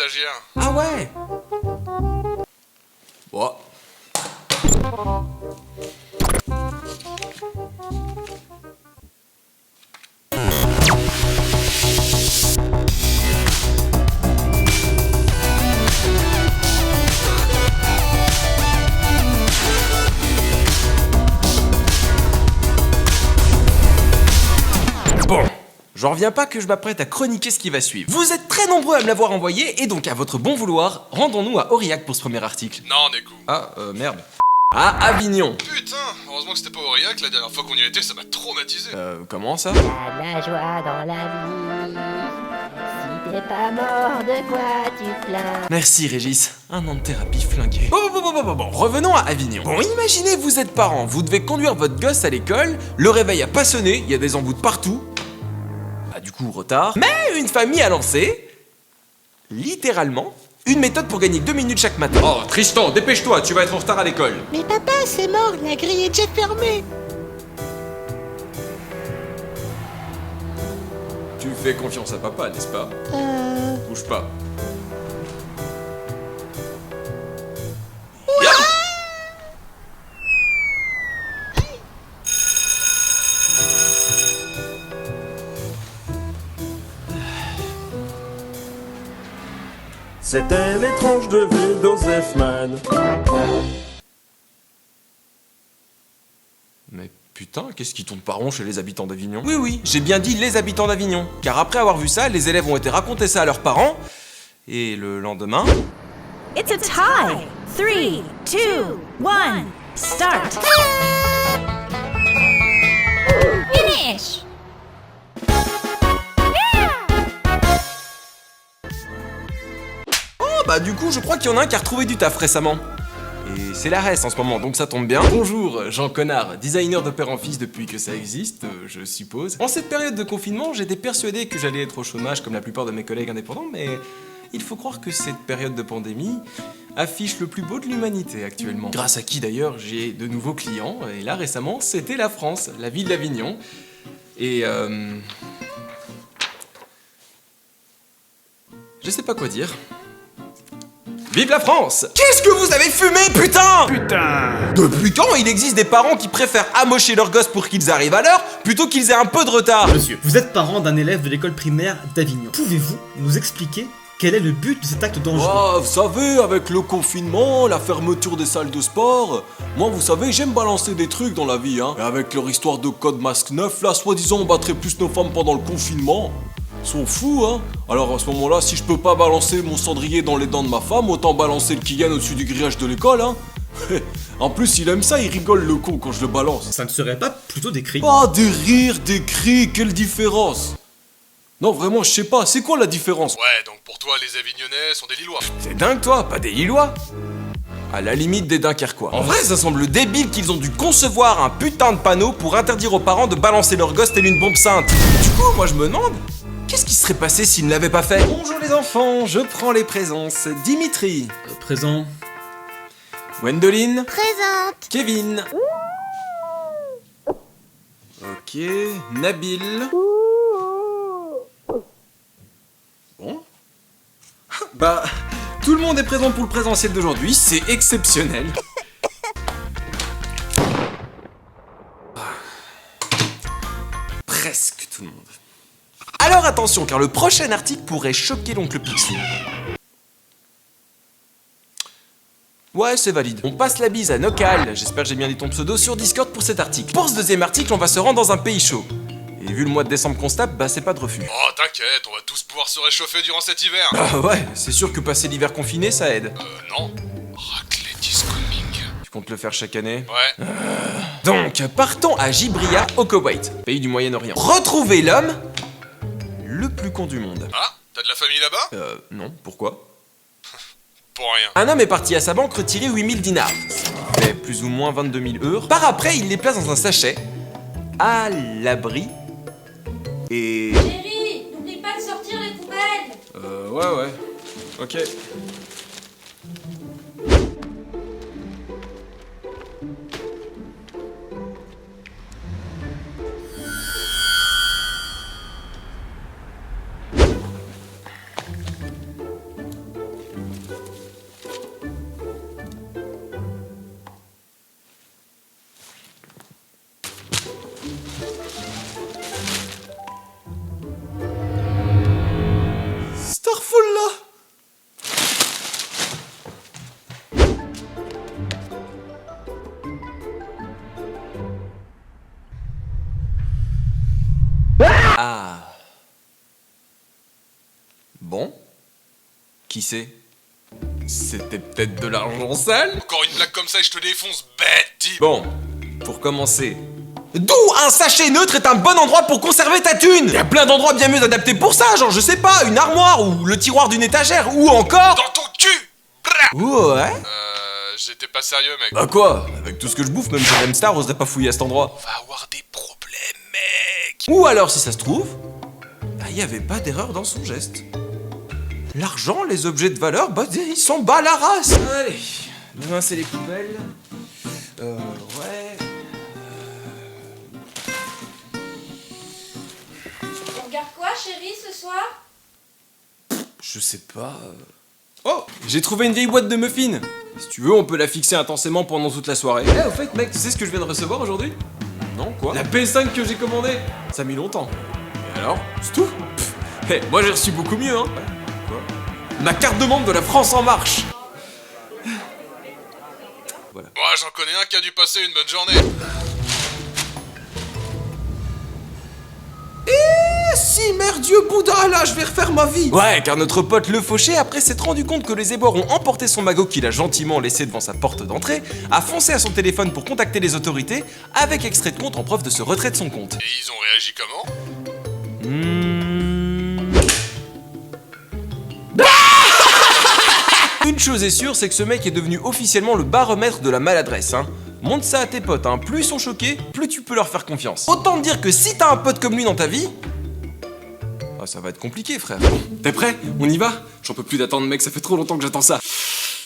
stagiaire. Ah ouais. Bon. Bon, j'en reviens pas que je m'apprête à chroniquer ce qui va suivre. Vous êtes très nombreux à me l'avoir envoyé, et donc à votre bon vouloir, rendons-nous à Aurillac pour ce premier article. Non, Nekou. Ah, merde. À Avignon. Putain, heureusement que c'était pas Aurillac, la dernière fois qu'on y était, ça m'a traumatisé. Comment ça? Y'a de la joie dans la vie. Si t'es pas mort, de quoi tu plains? Merci Régis, un an de thérapie flingué. Bon, revenons à Avignon. Bon, imaginez vous êtes parents, vous devez conduire votre gosse à l'école, le réveil a pas sonné, il y a des embouts partout. Bah du coup, retard. Mais une famille a lancé, littéralement, une méthode pour gagner 2 minutes chaque matin. Oh Tristan, dépêche-toi, tu vas être en retard à l'école. Mais papa, c'est mort, la grille est déjà fermée. Tu fais confiance à papa, n'est-ce pas? Bouge pas. C'était l'étrange de vie d'Osefman. Mais putain, qu'est-ce qui tourne pas rond chez les habitants d'Avignon? Oui, j'ai bien dit les habitants d'Avignon. Car après avoir vu ça, les élèves ont été raconter ça à leurs parents. Et le lendemain... It's a tie. 3, 2, 1, start. Finish. Oh bah du coup, je crois qu'il y en a un qui a retrouvé du taf récemment. Et c'est la reste en ce moment, donc ça tombe bien. Bonjour, Jean Connard, designer de père en fils depuis que ça existe, je suppose. En cette période de confinement, j'étais persuadé que j'allais être au chômage comme la plupart de mes collègues indépendants, mais il faut croire que cette période de pandémie affiche le plus beau de l'humanité actuellement. Grâce à qui d'ailleurs j'ai de nouveaux clients, et là récemment c'était la France, la ville d'Avignon. Et je sais pas quoi dire. Vive la France! Qu'est-ce que vous avez fumé, putain? Depuis quand il existe des parents qui préfèrent amocher leurs gosses pour qu'ils arrivent à l'heure plutôt qu'ils aient un peu de retard? Monsieur, vous êtes parent d'un élève de l'école primaire d'Avignon. Pouvez-vous nous expliquer quel est le but de cet acte dangereux? Ah, vous savez, avec le confinement, la fermeture des salles de sport, moi, vous savez, j'aime balancer des trucs dans la vie, hein. Et avec leur histoire de code masque 9, là, soi-disant, on battrait plus nos femmes pendant le confinement. Ils sont fous, hein. Alors à ce moment-là, si je peux pas balancer mon cendrier dans les dents de ma femme, autant balancer le Kiyan au-dessus du grillage de l'école, hein. En plus, il aime ça, il rigole le con quand je le balance. Ça ne serait pas plutôt des cris? Ah, des rires, des cris, quelle différence? Non, vraiment, je sais pas, c'est quoi la différence? Ouais, donc pour toi, les Avignonnais sont des Lillois. C'est dingue toi, pas des Lillois? À la limite des Dunkerquois. En vrai, ça semble débile qu'ils ont dû concevoir un putain de panneau pour interdire aux parents de balancer leur gosse telle une bombe sainte. Du coup, moi je me demande, qu'est-ce qui serait passé s'ils ne l'avaient pas fait? Bonjour les enfants, je prends les présences. Dimitri. Présent. Gwendoline. Présente. Kevin. Ok, Nabil. Bon. Bah, tout le monde est présent pour le présentiel d'aujourd'hui, c'est exceptionnel. Presque tout le monde. Alors attention, car le prochain article pourrait choquer l'oncle Picsou. Ouais, c'est valide. On passe la bise à Nokal, j'espère que j'ai bien dit ton pseudo, sur Discord pour cet article. Pour ce deuxième article, on va se rendre dans un pays chaud. Et vu le mois de décembre qu'on se tape, bah c'est pas de refus. Oh, t'inquiète, on va tous pouvoir se réchauffer durant cet hiver. Ah ouais, c'est sûr que passer l'hiver confiné, ça aide. Non. Raclette is coming. Tu comptes le faire chaque année? Ouais. Donc, partons à Jibria, au Koweït, pays du Moyen-Orient. Retrouver l'homme le plus con du monde. Ah, t'as de la famille là-bas? Non, pourquoi? Pour rien. Un homme est parti à sa banque retirer 8000 dinars, ce qui fait plus ou moins 22 000 euros. Par après, il les place dans un sachet, à l'abri, et... Chérie, n'oublie pas de sortir les poubelles. Ouais, ok. Ah. Bon. Qui c'est? C'était peut-être de l'argent sale? Encore une blague comme ça et je te défonce, bête type. Bon, pour commencer. D'où un sachet neutre est un bon endroit pour conserver ta thune. Il y a plein d'endroits bien mieux adaptés pour ça, genre je sais pas, une armoire ou le tiroir d'une étagère ou encore... Dans ton cul. Brrr. Ouais. J'étais pas sérieux, mec. Bah quoi? Avec tout ce que je bouffe, même Jerem Star oserait pas fouiller à cet endroit. On va avoir des problèmes, mec. Ou alors, si ça se trouve, il y avait pas d'erreur dans son geste. L'argent, les objets de valeur, bah ils s'en bat la race. Allez, demain c'est les poubelles. Ouais. On regarde quoi, chérie, ce soir? Je sais pas. Oh, j'ai trouvé une vieille boîte de muffins. Si tu veux, on peut la fixer intensément pendant toute la soirée. Eh, au fait, mec, tu sais ce que je viens de recevoir aujourd'hui? Non, quoi? La PS5 que j'ai commandée. Ça a mis longtemps. Et alors? C'est tout? Hé, moi j'ai reçu beaucoup mieux, hein. Quoi? Ma carte de membre de la France en marche. Voilà. Moi, j'en connais un qui a dû passer une bonne journée. Si, merdieu Bouddha, là, je vais refaire ma vie. Ouais, car notre pote le fauché, après s'être rendu compte que les éboueurs ont emporté son magot qu'il a gentiment laissé devant sa porte d'entrée, a foncé à son téléphone pour contacter les autorités, avec extrait de compte en preuve de ce retrait de son compte. Et ils ont réagi comment? Une chose est sûre, c'est que ce mec est devenu officiellement le baromètre de la maladresse, hein. Montre ça à tes potes, hein. Plus ils sont choqués, plus tu peux leur faire confiance. Autant te dire que si t'as un pote comme lui dans ta vie... Ah, ça va être compliqué, frère. Bon, t'es prêt? On y va? J'en peux plus d'attendre, mec, ça fait trop longtemps que j'attends ça.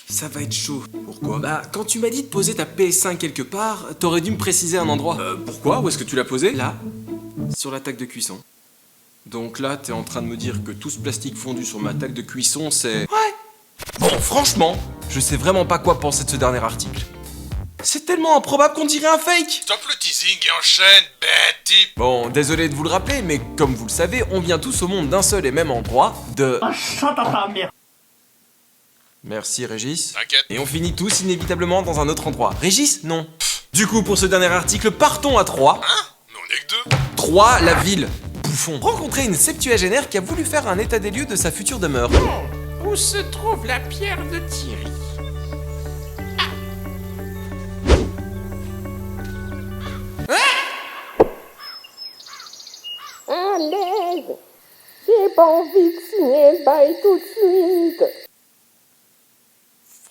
Ça va être chaud. Pourquoi? Bah, quand tu m'as dit de poser ta PS5 quelque part, t'aurais dû me préciser un endroit. Pourquoi? Où est-ce que tu l'as posé? Là, sur la table de cuisson. Donc là, t'es en train de me dire que tout ce plastique fondu sur ma table de cuisson, c'est... Ouais. Bon, franchement, je sais vraiment pas quoi penser de ce dernier article. C'est tellement improbable qu'on dirait un fake. Stop le teasing et enchaîne, bête type. Bon, désolé de vous le rappeler, mais comme vous le savez, on vient tous au monde d'un seul et même endroit, de... Merci Régis. T'inquiète. Et on finit tous inévitablement dans un autre endroit. Régis? Non. Du coup, pour ce dernier article, partons à 3. Hein? Mais on est que 2. 3, la ville. Bouffon. Rencontrer une septuagénaire qui a voulu faire un état des lieux de sa future demeure. Où se trouve la pierre de Thierry? À l'aide! J'ai pas envie de signer le bail tout de suite!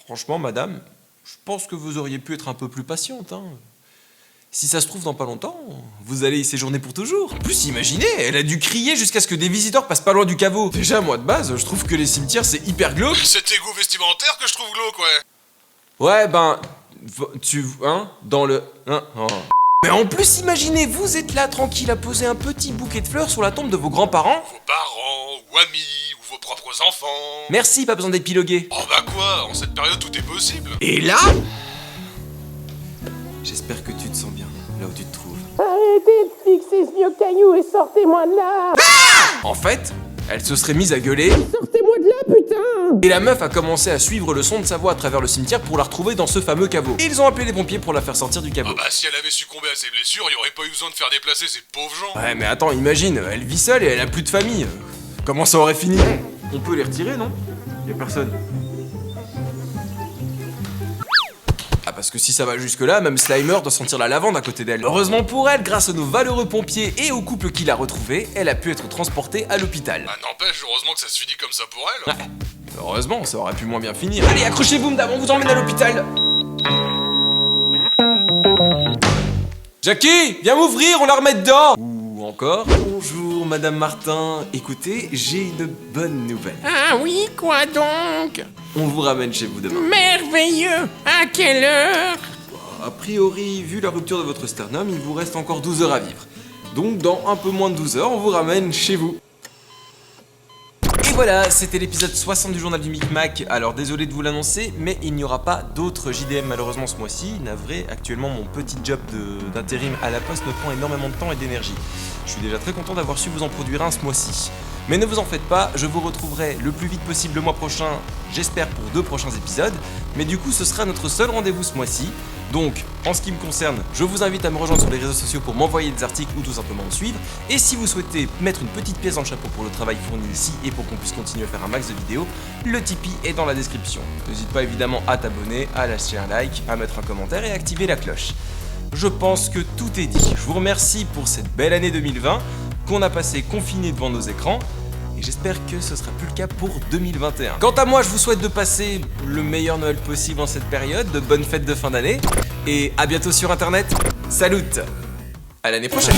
Franchement, madame, je pense que vous auriez pu être un peu plus patiente, hein. Si ça se trouve dans pas longtemps, vous allez y séjourner pour toujours. En plus, imaginez, elle a dû crier jusqu'à ce que des visiteurs passent pas loin du caveau. Déjà, moi, de base, je trouve que les cimetières, c'est hyper glauque. C'est tes goûts vestimentaires que je trouve glauque, ouais. Ouais, ben... Hein? Dans le... Hein? Oh. Mais en plus, imaginez, vous êtes là, tranquille, à poser un petit bouquet de fleurs sur la tombe de vos grands-parents. Vos parents, ou amis, ou vos propres enfants. Merci, pas besoin d'épiloguer. Oh bah quoi, en cette période tout est possible. Et là... J'espère que tu te sens bien, là où tu te trouves. Arrêtez de fixer ce vieux caillou et sortez-moi de là! En fait, elle se serait mise à gueuler, Sortez-moi de là, putain! et la meuf a commencé à suivre le son de sa voix à travers le cimetière pour la retrouver dans ce fameux caveau. Et ils ont appelé les pompiers pour la faire sortir du caveau. Ah bah si elle avait succombé à ses blessures, il y aurait pas eu besoin de faire déplacer ces pauvres gens. Ouais, mais attends, imagine, elle vit seule et elle a plus de famille. Comment ça aurait fini? On peut les retirer, non? Y'a personne. Ah, parce que si ça va jusque-là, même Slimer doit sentir la lavande à côté d'elle. Heureusement pour elle, grâce à nos valeureux pompiers et au couple qui l'a retrouvée, elle a pu être transportée à l'hôpital. Bah n'empêche, heureusement que ça se finit comme ça pour elle. Ouais. Heureusement, ça aurait pu moins bien finir. Allez, accrochez-vous, madame, on vous emmène à l'hôpital. Jackie, viens m'ouvrir, on la remet dedans. Ou encore, bonjour, madame Martin. Écoutez, j'ai une bonne nouvelle. Ah oui, quoi donc? On vous ramène chez vous demain. Merveilleux! À quelle heure? A priori, vu la rupture de votre sternum, il vous reste encore 12 heures à vivre. Donc, dans un peu moins de 12 heures, on vous ramène chez vous. Et voilà, c'était l'épisode 60 du journal du Micmac. Alors désolé de vous l'annoncer, mais il n'y aura pas d'autres JDM malheureusement ce mois-ci. Navré, actuellement mon petit job d'intérim à la poste me prend énormément de temps et d'énergie. Je suis déjà très content d'avoir su vous en produire un ce mois-ci. Mais ne vous en faites pas, je vous retrouverai le plus vite possible le mois prochain, j'espère pour 2 prochains épisodes. Mais du coup ce sera notre seul rendez-vous ce mois-ci. Donc, en ce qui me concerne, je vous invite à me rejoindre sur les réseaux sociaux pour m'envoyer des articles ou tout simplement me suivre. Et si vous souhaitez mettre une petite pièce dans le chapeau pour le travail fourni ici et pour qu'on puisse continuer à faire un max de vidéos, le Tipeee est dans la description. N'hésite pas évidemment à t'abonner, à lâcher un like, à mettre un commentaire et à activer la cloche. Je pense que tout est dit. Je vous remercie pour cette belle année 2020 qu'on a passé confiné devant nos écrans. Et j'espère que ce sera plus le cas pour 2021. Quant à moi, je vous souhaite de passer le meilleur Noël possible en cette période, de bonnes fêtes de fin d'année, et à bientôt sur internet. Salut! À l'année prochaine!